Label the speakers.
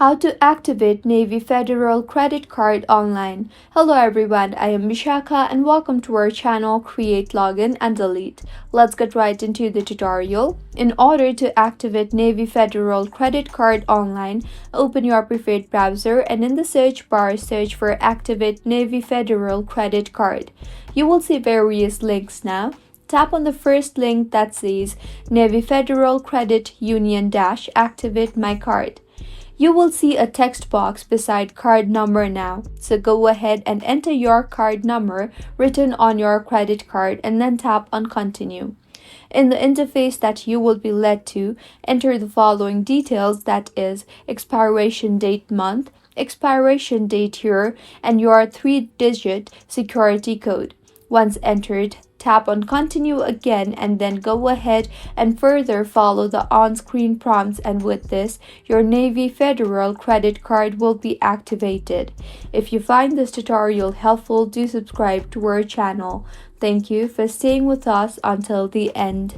Speaker 1: How to activate Navy Federal Credit Card online. Hello everyone, I am Vishaka and welcome to our channel Create Login and Delete. Let's get right into the tutorial. In order to activate Navy Federal Credit Card online, open your preferred browser and in the search bar search for Activate Navy Federal Credit Card. You will see various links now. Tap on the first link that says Navy Federal Credit Union - Activate My Card. You will see a text box beside card number now, so go ahead and enter your card number written on your credit card and then tap on continue. In the interface that you will be led to, enter the following details, that is expiration date month, expiration date year, and your 3-digit security code. Once entered, tap on continue again and then go ahead and further follow the on-screen prompts, and with this, your Navy Federal credit card will be activated. If you find this tutorial helpful, do subscribe to our channel. Thank you for staying with us until the end.